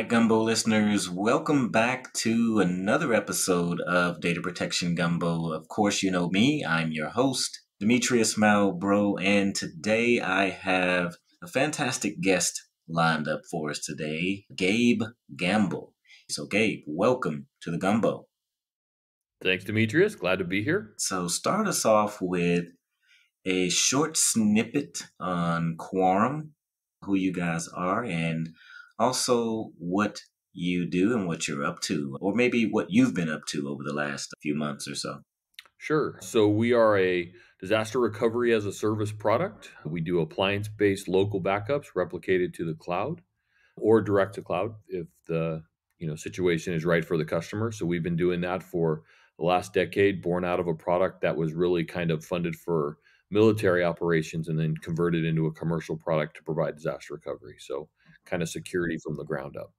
right, Gumbo listeners, welcome back to another episode of Data Protection Gumbo. Of course, you know me, I'm your host, Demetrius Malbro, and today I have a fantastic guest lined up for us today, Gabe Gambill. So, Gabe, welcome to the Gumbo. Thanks, Demetrius. Glad to be here. So, start us off with a short snippet on Quorum, who you guys are, and also what you do and what you're up to, or maybe what you've been up to over the last few months or so. Sure. So we are a disaster recovery as a service product. We do appliance-based local backups replicated to the cloud or direct to cloud if the situation is right for the customer. So we've been doing that for the last decade, born out of a product that was really kind of funded for military operations and then converted into a commercial product to provide disaster recovery. So kind of security from the ground up.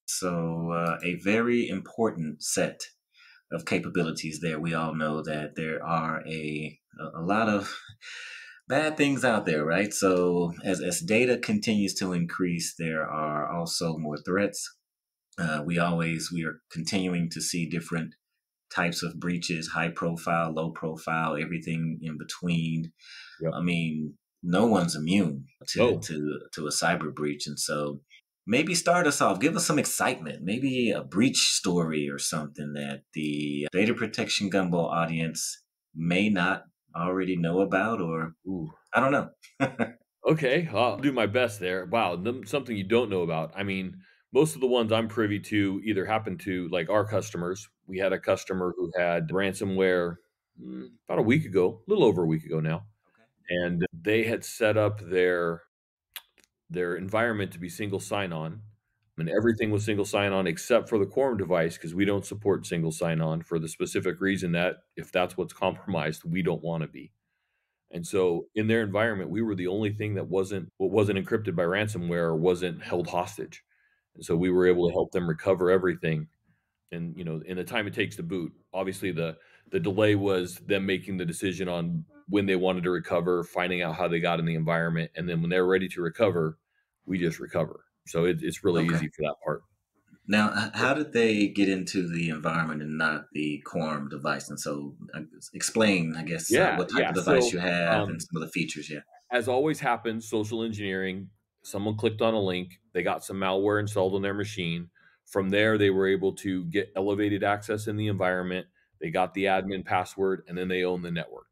So, a very important set of capabilities there. We all know that there are a lot of bad things out there, right? So as data continues to increase, there are also more threats. We are continuing to see different types of breaches, high profile, low profile, everything in between. Yep. I mean, no one's immune No. to a cyber breach. And so maybe start us off, give us some excitement, maybe a breach story or something that the Data Protection Gumbo audience may not already know about, or Ooh. I don't know. Okay, I'll do my best there. Wow, something you don't know about. I mean, most of the ones I'm privy to either happen to like our customers. We had a customer who had ransomware about a week ago, a little over a week ago now, Okay. and they had set up their environment to be single sign-on, and everything was single sign-on except for the Quorum device because we don't support single sign-on for the specific reason that if that's what's compromised, we don't want to be. And so in their environment, we were the only thing that wasn't encrypted by ransomware or wasn't held hostage. And so we were able to help them recover everything and in the time it takes to boot. Obviously the delay was them making the decision on when they wanted to recover, finding out how they got in the environment, and then when they're ready to recover, we just recover. So it's really Okay. easy for that part. Now, how did they get into the environment and not the Quorum device? And so, explain, I guess, what type of device So you have and some of the features. Yeah. as always happens, social engineering, someone clicked on a link, they got some malware installed on their machine. From there, they were able to get elevated access in the environment. They got the admin password, and then they own the network.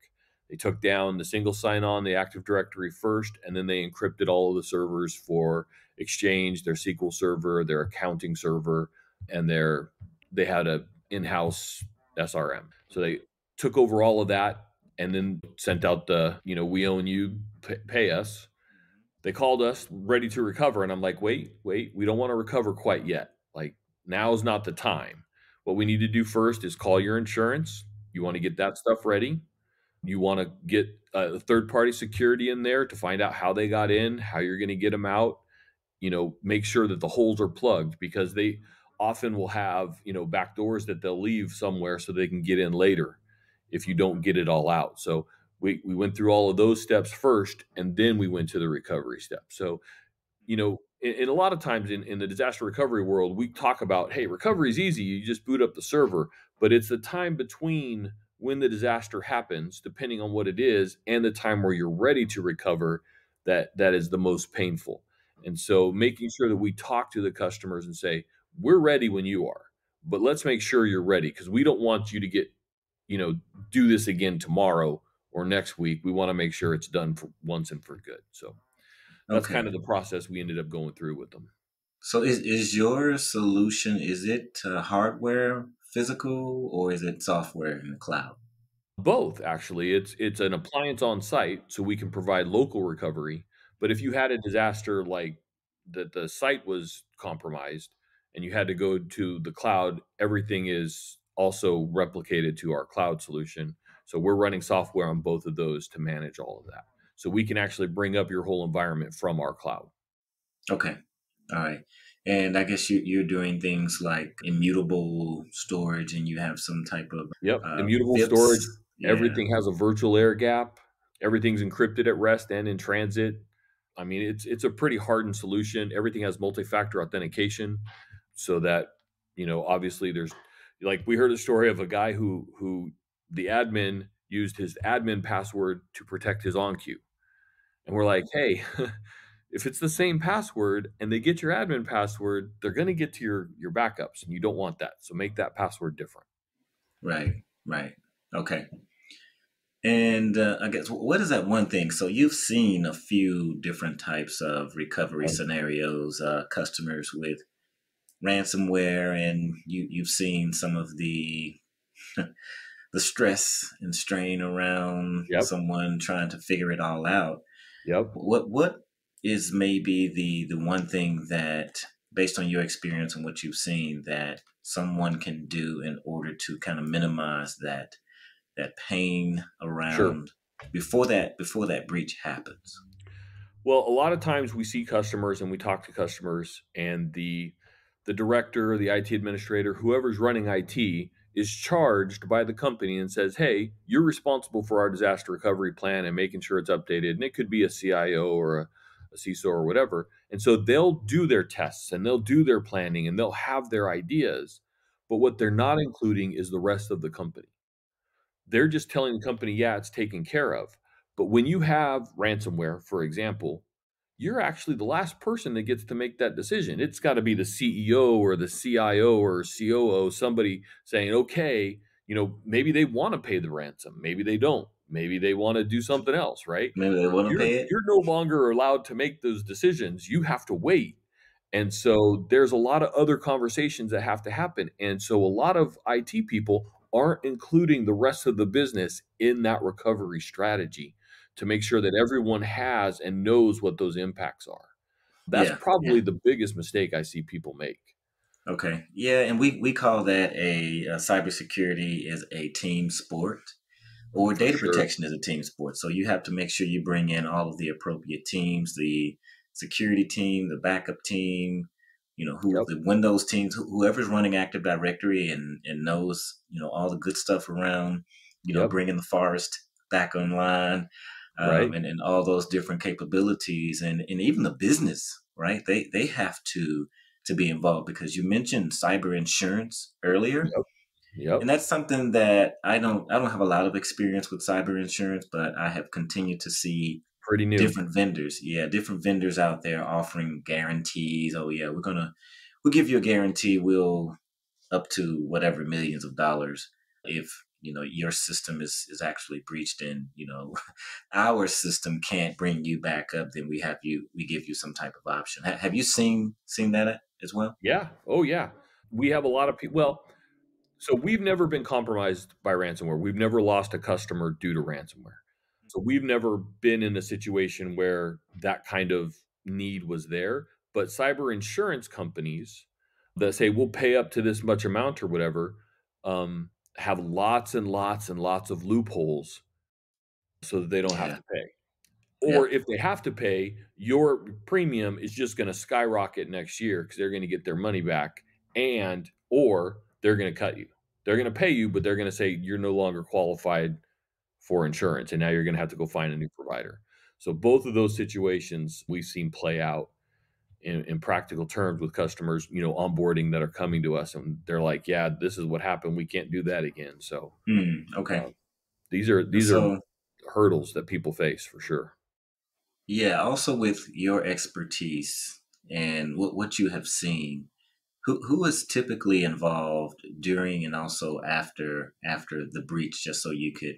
They took down the single sign-on, the Active Directory first, and then they encrypted all of the servers for Exchange, their SQL server, their accounting server, and they had a in-house SRM. So they took over all of that and then sent out the, we own you, pay us. They called us ready to recover. And I'm like, wait, we don't want to recover quite yet. Like, now is not the time. What we need to do first is call your insurance. You want to get that stuff ready. You want to get a third party security in there to find out how they got in, how you're going to get them out. Make sure that the holes are plugged because they often will have, back doors that they'll leave somewhere so they can get in later if you don't get it all out. So we went through all of those steps first, and then we went to the recovery step. So, in a lot of times in the disaster recovery world, we talk about, hey, recovery is easy. You just boot up the server, but it's the time between when the disaster happens, depending on what it is, and the time where you're ready to recover that is the most painful. And so making sure that we talk to the customers and say, we're ready when you are, but let's make sure you're ready because we don't want you to get, do this again tomorrow or next week. We want to make sure it's done for once and for good. So that's kind of the process we ended up going through with them. So is your solution, is it hardware, physical, or is it software in the cloud? Both, actually. It's an appliance on site, so we can provide local recovery. But if you had a disaster like that, the site was compromised and you had to go to the cloud, everything is also replicated to our cloud solution. So we're running software on both of those to manage all of that. So we can actually bring up your whole environment from our cloud. Okay. All right. And I guess you're doing things like immutable storage, and you have some type of Yep, immutable VIPs. storage. Yeah. Everything has a virtual air gap. Everything's encrypted at rest and in transit. I mean, it's a pretty hardened solution. Everything has multi-factor authentication. so that, obviously there's, like, we heard a story of a guy who the admin used his admin password to protect his on queue. And we're like, "Hey, if it's the same password and they get your admin password, they're gonna get to your backups, and you don't want that. So make that password different." Right. Right. Okay. And I guess what is that one thing? So you've seen a few different types of recovery scenarios, customers with ransomware, and you've seen some of the stress and strain around Yep, someone trying to figure it all out. yep. What is maybe the one thing that, based on your experience and what you've seen, that someone can do in order to kind of minimize that pain Sure. around before that breach happens? Well, a lot of times we see customers and we talk to customers, and the director, the IT administrator, whoever's running IT is charged by the company and says, "Hey, you're responsible for our disaster recovery plan and making sure it's updated." And it could be a CIO or a CISO or whatever. And so they'll do their tests and they'll do their planning and they'll have their ideas. But what they're not including is the rest of the company. They're just telling the company, "Yeah, it's taken care of." But when you have ransomware, for example, you're actually the last person that gets to make that decision. It's gotta be the CEO or the CIO or COO, somebody saying, "Okay," maybe they wanna pay the ransom, maybe they don't, maybe they wanna do something else, right? Maybe they But want to you're pay it. you're no longer allowed to make those decisions, you have to wait. And so there's a lot of other conversations that have to happen. And so a lot of IT people aren't including the rest of the business in that recovery strategy to make sure that everyone has and knows what those impacts are. That's Yeah, probably yeah. the biggest mistake I see people make. Okay. Yeah, and we call that cybersecurity is a team sport, or For data sure. protection is a team sport. So you have to make sure you bring in all of the appropriate teams, the security team, the backup team, who Yep. the Windows teams, whoever's running Active Directory and knows, all the good stuff around, Yep. bringing the forest back online, Right. and all those different capabilities, and even the business, right? They have to be involved, because you mentioned cyber insurance earlier, Yep. and Yep. that's something that I don't have a lot of experience with cyber insurance, but I have continued to see Pretty new. different vendors out there offering guarantees. Oh yeah, we'll give you a guarantee. We'll up to whatever millions of dollars if your system is actually breached, and our system can't bring you back up, then we give you some type of option. Have you seen that as well? Yeah. Oh, yeah. We have a lot of people. Well, so we've never been compromised by ransomware. We've never lost a customer due to ransomware. So we've never been in a situation where that kind of need was there. But cyber insurance companies that say we'll pay up to this much amount or whatever, have lots and lots and lots of loopholes so that they don't have Yeah, to pay. yeah. Or if they have to pay, your premium is just gonna skyrocket next year because 'cause they're gonna get their money back, and or they're gonna cut you. They're gonna pay you, but they're gonna say you're no longer qualified for insurance, and now you're gonna have to go find a new provider. So both of those situations we've seen play out in practical terms with customers, onboarding that are coming to us, and they're like, "Yeah, this is what happened. We can't do that again." So, Okay. uh, these are So hurdles that people face for sure. yeah, also with your expertise and what you have seen, who is typically involved during and also after the breach, just so you could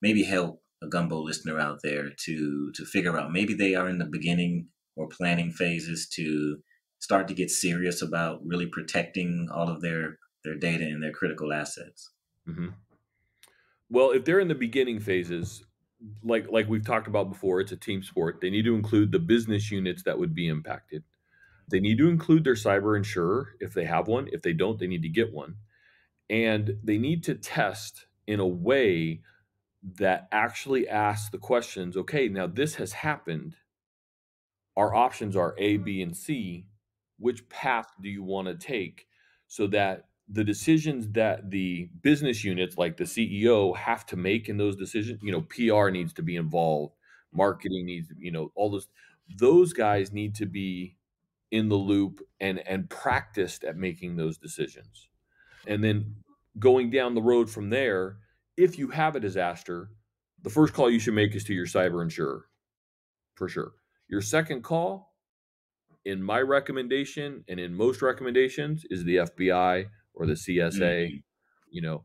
maybe help a gumbo listener out there to figure out, maybe they are in the beginning or planning phases to start to get serious about really protecting all of their data and their critical assets. Mhm. Well, if they're in the beginning phases, like we've talked about before, it's a team sport. They need to include the business units that would be impacted. They need to include their cyber insurer if they have one. If they don't, they need to get one. And they need to test in a way that actually asks the questions, okay, now this has happened. Our options are A, B, and C. Which path do you want to take so that the decisions that the business units, like the CEO, have to make in those decisions, PR needs to be involved, marketing needs to, all those guys need to be in the loop and practiced at making those decisions. And then going down the road from there, if you have a disaster, the first call you should make is to your cyber insurer, for sure. Your second call, in my recommendation and in most recommendations, is the FBI or the CSA. Mhm. You know,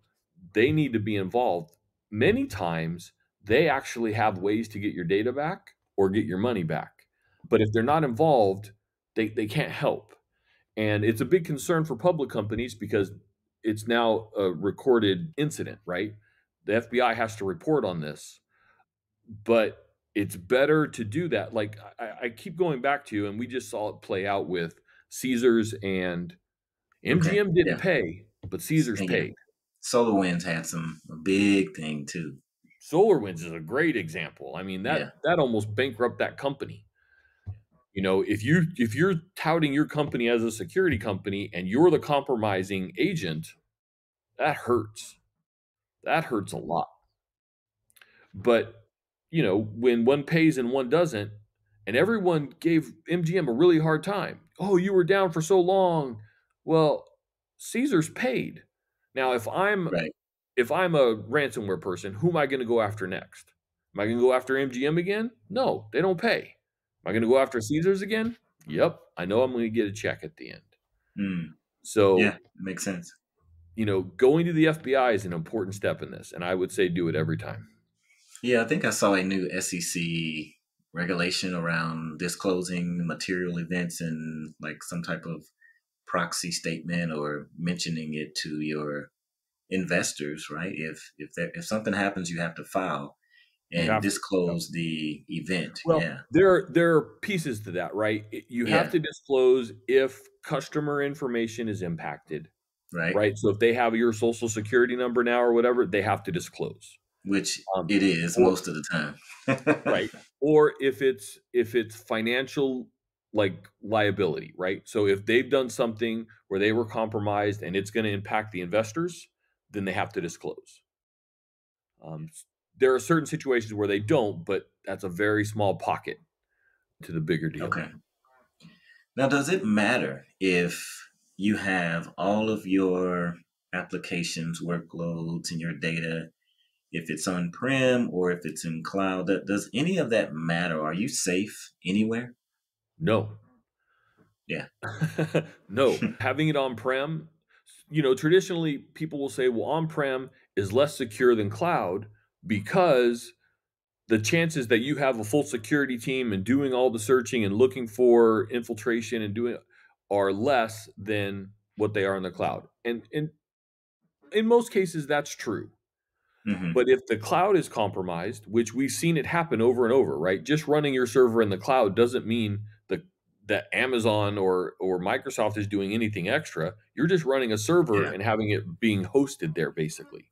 they need to be involved. Many times they actually have ways to get your data back or get your money back. But if they're not involved, they can't help. And it's a big concern for public companies because it's now a recorded incident, right? The FBI has to report on this, but it's better to do that. Like I keep going back to, and we just saw it play out with Caesars and Okay. MGM didn't Yeah. pay, but Caesars And yeah, paid. SolarWinds had a big thing too. SolarWinds is a great example. I mean, Yeah. that almost bankrupt that company. You know, if you're touting your company as a security company and you're the compromising agent, that hurts. That hurts a lot. But, you know, when one pays and one doesn't, and everyone gave MGM a really hard time. Oh, you were down for so long. Well, Caesar's paid. Now, Right. if I'm a ransomware person, who am I going to go after next? Am I going to go after MGM again? No, they don't pay. Am I going to go after Caesars again? Yep, I know I'm going to get a check at the end. Mm. Yeah, So, it makes sense. you know, going to the FBI is an important step in this, and I would say do it every time. Yeah, I think I saw a new SEC regulation around disclosing material events and like some type of proxy statement or mentioning it to your investors, right? If something happens, you have to file You and have to. Yep. disclose the event. Well, Yeah, there are pieces to that, right? You have yeah, to disclose if customer information is impacted, right. right? So if they have your social security number now or whatever, they have to disclose. Which Um, it is or most of the time. right, or if it's financial like liability, right? So if they've done something where they were compromised and it's going to impact the investors, then they have to disclose. There are certain situations where they don't, but that's a very small pocket to the bigger deal. Okay. Now, does it matter if you have all of your applications, workloads, and your data, if it's on prem or if it's in cloud? Does any of that matter? Are you safe anywhere? No, Yeah. no. Having it on prem, you know, traditionally people will say, well, on prem is less secure than cloud because the chances that you have a full security team and doing all the searching and looking for infiltration and doing are less than what they are in the cloud. And in most cases, that's true. Hmm. But if the cloud is compromised, which we've seen it happen over and over, right? Just running your server in the cloud doesn't mean that Amazon or Microsoft is doing anything extra. You're just running a server Yeah. and having it being hosted there, basically.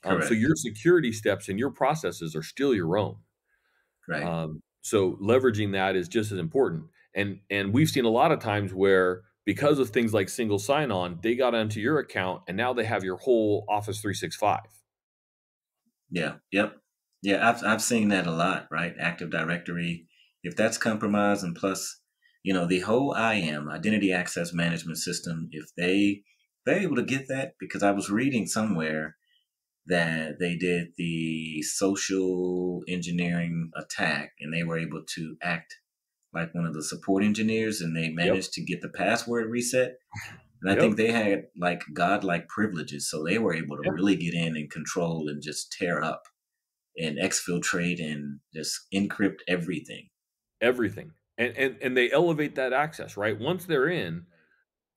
So Correct. your security steps and your processes are still your own. Right. So leveraging that is just as important. And we've seen a lot of times where because of things like single sign-on, they got onto your account and now they have your whole Office 365. Yeah. Yep. Yeah. I've seen that a lot. Right. Active Directory. If that's compromised, and plus, the whole IAM, Identity Access Management System, if they're able to get that, because I was reading somewhere that they did the social engineering attack and they were able to act like one of the support engineers and they Yep. managed to get the password reset. And I think Yep. they had like godlike privileges. So they were able to Yeah. really get in and control and just tear up and exfiltrate and just encrypt everything. Everything. And they elevate that access, right? Once they're in,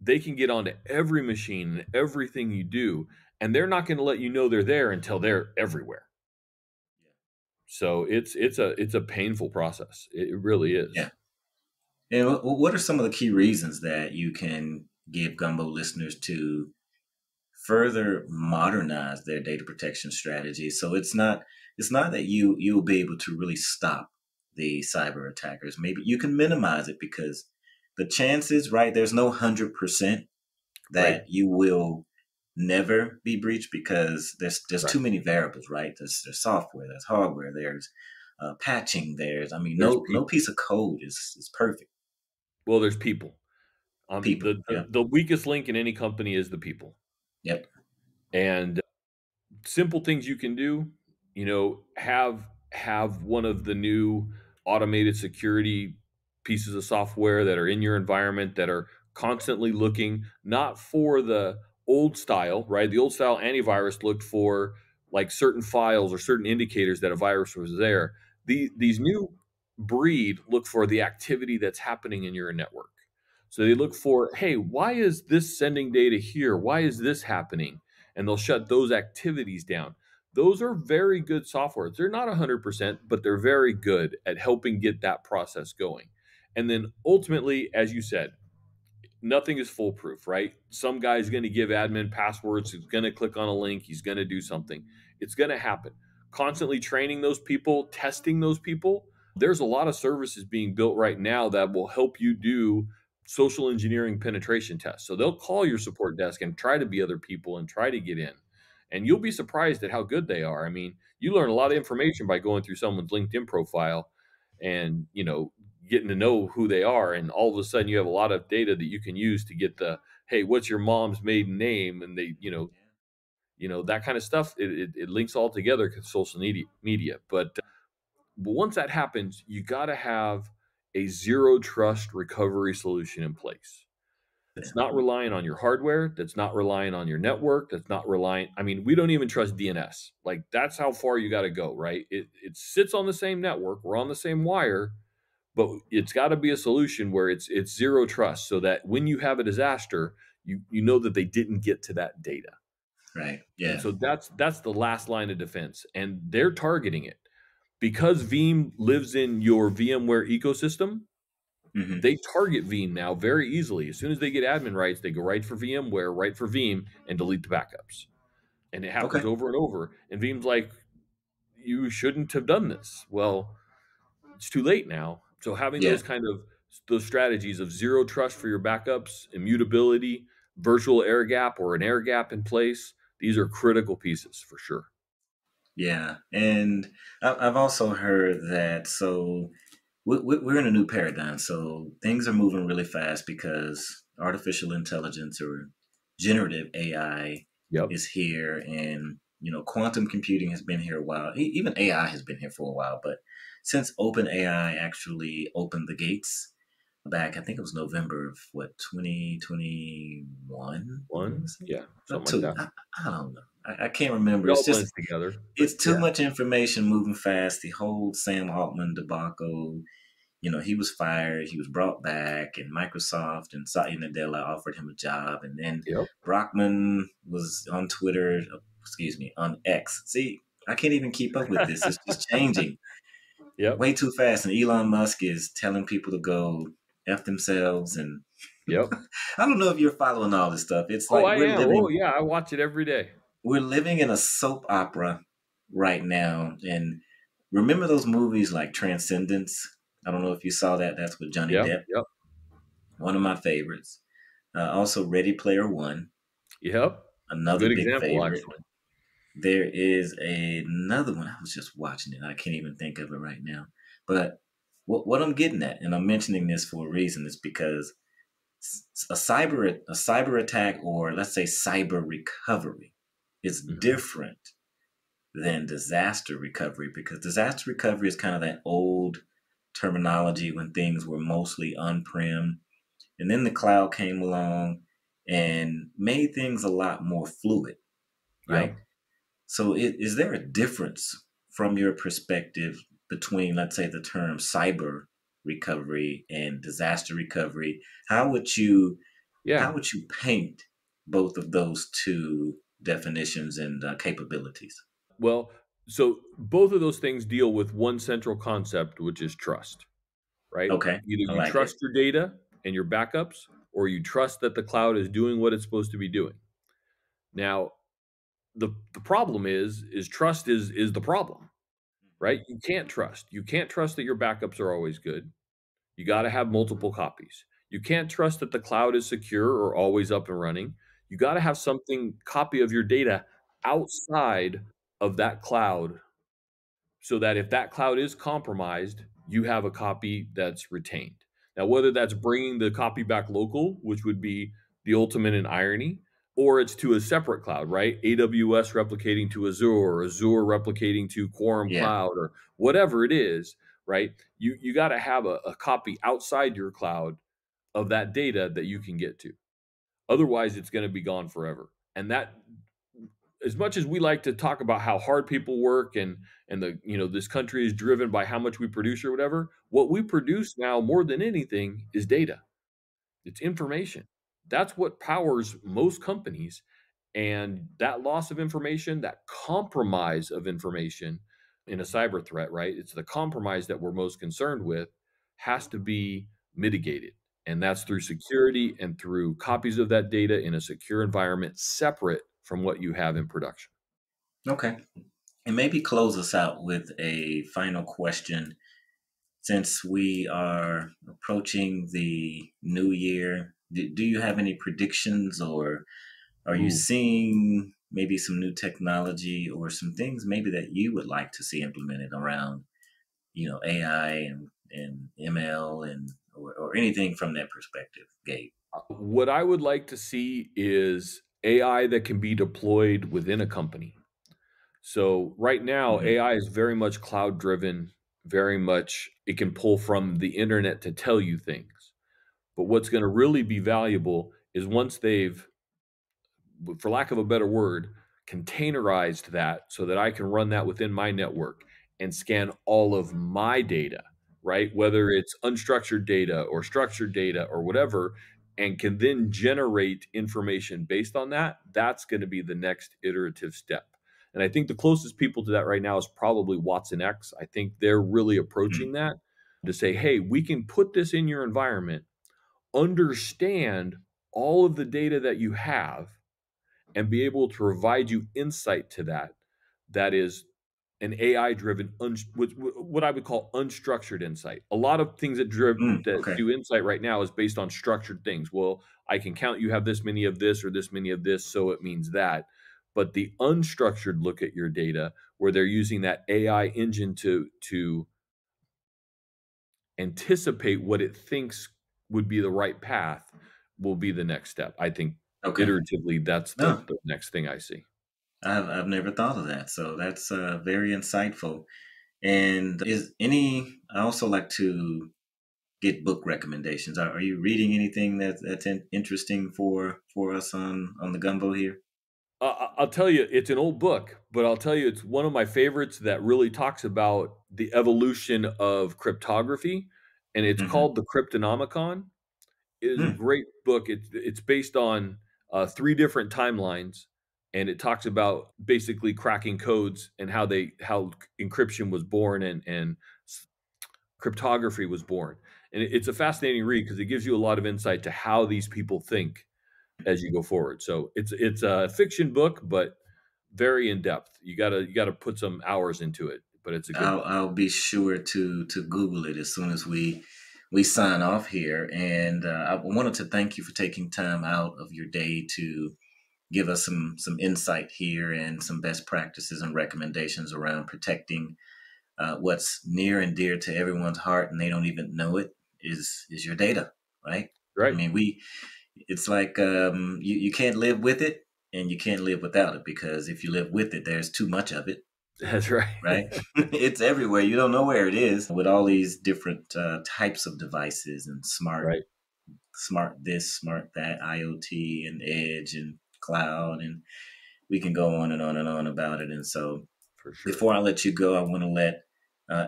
they can get onto every machine, everything you do, and they're not going to let you know they're there until they're everywhere. So it's a painful process. It really Yeah. is. And what are some of the key reasons that you can give Gumbo listeners to further modernize their data protection strategy? So it's not that you'll be able to really stop the cyber attackers. Maybe you can minimize it because the chances, right? There's no 100% Right. that you will never be breached because there's Right. too many variables, right? There's software, there's hardware, there's patching, there's I mean There's no people. piece of code is perfect. Well, there's people. People. The Yeah. the weakest link in any company is the people, Yep. and simple things you can do, have one of the new automated security pieces of software that are in your environment that are constantly looking not for the old style, right? The old style antivirus looked for like certain files or certain indicators that a virus was there. These new breed look for the activity that's happening in your network. So they look for, hey, why is this sending data here? Why is this happening? And they'll shut those activities down. Those are very good software. They're not 100%, but they're very good at helping get that process going. And then ultimately, as you said, nothing is foolproof, right? Some guy's going to give admin passwords. He's going to click on a link. He's going to do something. It's going to happen. Constantly training those people, testing those people. There's a lot of services being built right now that will help you do social engineering penetration tests. So they'll call your support desk and try to be other people and try to get in. And you'll be surprised at how good they are. I mean, you learn a lot of information by going through someone's LinkedIn profile and, getting to know who they are, and all of a sudden you have a lot of data that you can use to get the, hey, what's your mom's maiden name, and they, that kind of stuff. It links all together because social media. But once that happens, you got to have a zero trust recovery solution in place. Yeah. That's not relying on your hardware. That's not relying on your network. That's not relying. I mean, we don't even trust DNS. Like that's how far you got to go, right? It sits on the same network. We're on the same wire, but it's got to be a solution where it's zero trust, so that when you have a disaster, you know that they didn't get to that data. Right. And Yeah. so that's the last line of defense, and they're targeting it because Veeam lives in your VMware ecosystem. Hmm. They target Veeam now very easily. As soon as they get admin rights, they go right for VMware, right for Veeam, and delete the backups. And it happens Okay. over and over. And Veeam's like, you shouldn't have done this. Well, it's too late now. So having Yeah. those strategies of zero trust for your backups, immutability, virtual air gap or an air gap in place, these are critical pieces for sure. Yeah. And I've also heard that so we're in a new paradigm. So things are moving really fast because artificial intelligence or generative AI Yep. is here, and quantum computing has been here a while. Even AI has been here for a while, but since OpenAI actually opened the gates back, I think it was November of what 2021. I want to One, say yeah, or something like two. that. I don't know. I can't remember. It It's all just blends together, but it's too yeah. much information moving fast. The whole Sam Altman debacle, he was fired, he was brought back, and Microsoft and Satya Nadella offered him a job, and then Yep. Brockman was on Twitter, excuse me, on X. See, I can't even keep up with this. It's just changing Yep. way too fast, and Elon Musk is telling people to go f themselves, and Yep. I don't know if you're following all this stuff. It's Oh, like I am. Oh, yeah, I watch it every day. we're living in a soap opera right now, and remember those movies like Transcendence? I don't know if you saw that. That's with Johnny Yep. Depp, Yep. one of my favorites. Also, Ready Player One, Yep. another Good big example, favorite. actually. There is another one. I was just watching it. I can't even think of it right now. But what I'm getting at, and I'm mentioning this for a reason, is because a cyber attack, or let's say cyber recovery, is Mhm. different than disaster recovery, because disaster recovery is kind of that old terminology when things were mostly on-prem, and then the cloud came along and made things a lot more fluid, right? Yep. So is there a difference from your perspective between, let's say, the term cyber recovery and disaster recovery? How Yeah. would you paint both of those two definitions and capabilities? Well, so both of those things deal with one central concept, which is trust, right? Okay, Either I you like it. trust your data and your backups, or you trust that the cloud is doing what it's supposed to be doing. Now, the problem is trust is the problem, right? You can't trust. You can't trust that your backups are always good. You got to have multiple copies. You can't trust that the cloud is secure or always up and running. You got to have something copy of your data outside of that cloud, so that if that cloud is compromised, you have a copy that's retained. Now, whether that's bringing the copy back local, which would be the ultimate in irony, or it's to a separate cloud, right? AWS replicating to Azure, or Azure replicating to Quorum Yeah. Cloud, or whatever it is, right? You got to have a copy outside your cloud of that data that you can get to. Otherwise, it's going to be gone forever. And that, as much as we like to talk about how hard people work and the this country is driven by how much we produce or whatever, what we produce now more than anything is data. It's information. That's what powers most companies. And that loss of information, that compromise of information in a cyber threat, right? It's the compromise that we're most concerned with, has to be mitigated. And that's through security and through copies of that data in a secure environment separate from what you have in production. Okay. And maybe close us out with a final question. Since we are approaching the new year, do you have any predictions, or are you Ooh. seeing maybe some new technology or some things maybe that you would like to see implemented around, AI and ML or anything from that perspective, Gabe? What I would like to see is AI that can be deployed within a company. So right now, Hmm. AI is very much cloud driven, very much it can pull from the internet to tell you things. But what's going to really be valuable is once they've, for lack of a better word, containerized that so that I can run that within my network and scan all of my data, right? Whether it's unstructured data or structured data or whatever, and can then generate information based on that. That's going to be the next iterative step. And I think the closest people to that right now is probably Watson X. I think they're really approaching that to say, hey, we can put this in your environment, understand all of the data that you have, and be able to provide you insight to that. That is an AI driven, what I would call unstructured insight. A lot of things that Okay. do insight right now is based on structured things. Well, I can count you have this many of this or this many of this, so it means that. But the unstructured look at your data, where they're using that AI engine to anticipate what it thinks would be the right path, will be the next step. I think Okay. iteratively, that's No, the next thing I see. I've never thought of that. So that's very insightful. And I also like to get book recommendations. Are you reading anything that's interesting for us on the Gumbo here? I'll tell you, it's an old book, but I'll tell you, it's one of my favorites that really talks about the evolution of cryptography, and it's Hmm. called The Cryptonomicon. It is a Hmm. great book. It's based on three different timelines, and it talks about basically cracking codes and how encryption was born and cryptography was born. And it's a fascinating read because it gives you a lot of insight to how these people think as you go forward. So it's a fiction book, but very in depth. You gotta put some hours into it, but it's a good book. I'll be sure to Google it as soon as we sign off here. And I wanted to thank you for taking time out of your day to give us some insight here and some best practices and recommendations around protecting what's near and dear to everyone's heart, and they don't even know it, is your data, right? I Right. mean, it's like you can't live with it and you can't live without it, because if you live with it, there's too much of it, That's right. right? It's everywhere. You don't know where it is with all these different types of devices and Right. smart this, smart that, IoT and edge and cloud, and we can go on and on and on about it. And so, For sure. before I let you go, I want to let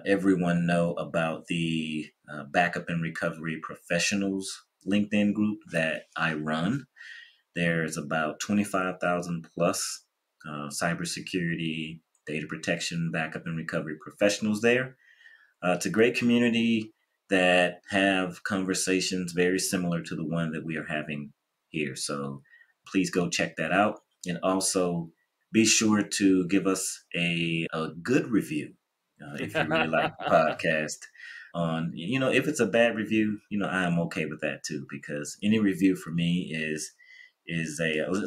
everyone know about the Backup and Recovery Professionals LinkedIn group that I run. There's about 25,000 plus cybersecurity, data protection, backup and recovery professionals there. It's a great community that have conversations very similar to the one that we are having here. So please go check that out. And also be sure to give us a good review if you really like the podcast. If it's a bad review, I am okay with that too, because any review for me is as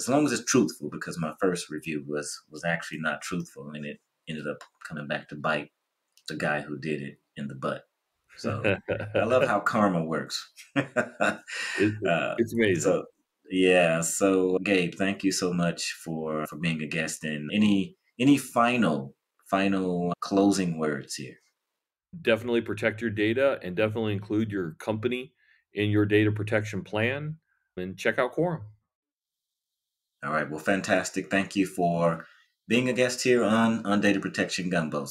long as it's truthful, because my first review was actually not truthful, and it ended up coming back to bite the guy who did it in the butt. So I love how karma works. It it's amazing. So yeah, so Gabe, thank you so much for being a guest. And any final closing words here? Definitely protect your data and definitely include your company in your data protection plan, and check out Quorum. All right, well, fantastic. Thank you for being a guest here on Data Protection Gumbo.